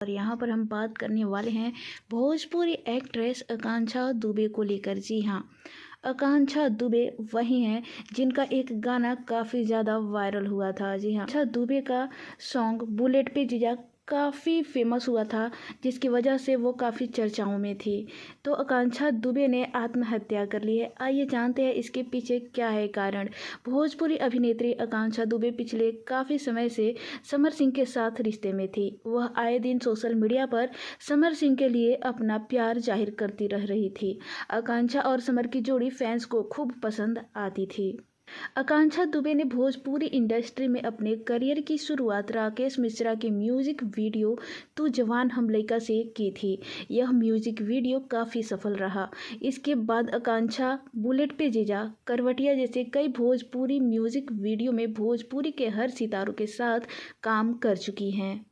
और यहाँ पर हम बात करने वाले हैं भोजपुरी एक्ट्रेस आकांक्षा दुबे को लेकर। जी हाँ, आकांक्षा दुबे वही हैं जिनका एक गाना काफ़ी ज़्यादा वायरल हुआ था। जी हाँ, आकांक्षा दुबे का सॉन्ग बुलेट पे जीजा काफ़ी फेमस हुआ था, जिसकी वजह से वो काफ़ी चर्चाओं में थी। तो आकांक्षा दुबे ने आत्महत्या कर ली है। आइए जानते हैं इसके पीछे क्या है कारण। भोजपुरी अभिनेत्री आकांक्षा दुबे पिछले काफ़ी समय से समर सिंह के साथ रिश्ते में थी। वह आए दिन सोशल मीडिया पर समर सिंह के लिए अपना प्यार जाहिर करती रह रही थी। आकांक्षा और समर की जोड़ी फैंस को खूब पसंद आती थी। आकांक्षा दुबे ने भोजपुरी इंडस्ट्री में अपने करियर की शुरुआत राकेश मिश्रा के म्यूजिक वीडियो तू जवान हम लइका से की थी। यह म्यूजिक वीडियो काफ़ी सफल रहा। इसके बाद आकांक्षा बुलेट पे जीजा, करवटिया जैसे कई भोजपुरी म्यूजिक वीडियो में भोजपुरी के हर सितारों के साथ काम कर चुकी हैं।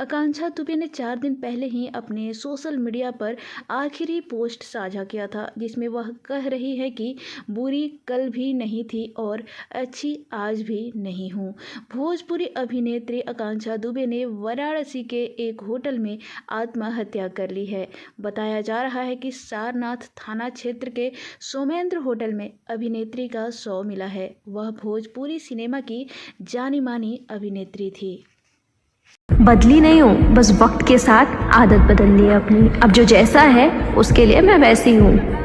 आकांक्षा दुबे ने 4 दिन पहले ही अपने सोशल मीडिया पर आखिरी पोस्ट साझा किया था, जिसमें वह कह रही है कि बुरी कल भी नहीं थी और अच्छी आज भी नहीं हूँ। भोजपुरी अभिनेत्री आकांक्षा दुबे ने वाराणसी के एक होटल में आत्महत्या कर ली है। बताया जा रहा है कि सारनाथ थाना क्षेत्र के सोमेंद्र होटल में अभिनेत्री का शव मिला है। वह भोजपुरी सिनेमा की जानी मानी अभिनेत्री थी। बदली नहीं हूँ, बस वक्त के साथ आदत बदल ली है अपनी। अब जो जैसा है उसके लिए मैं वैसी हूँ।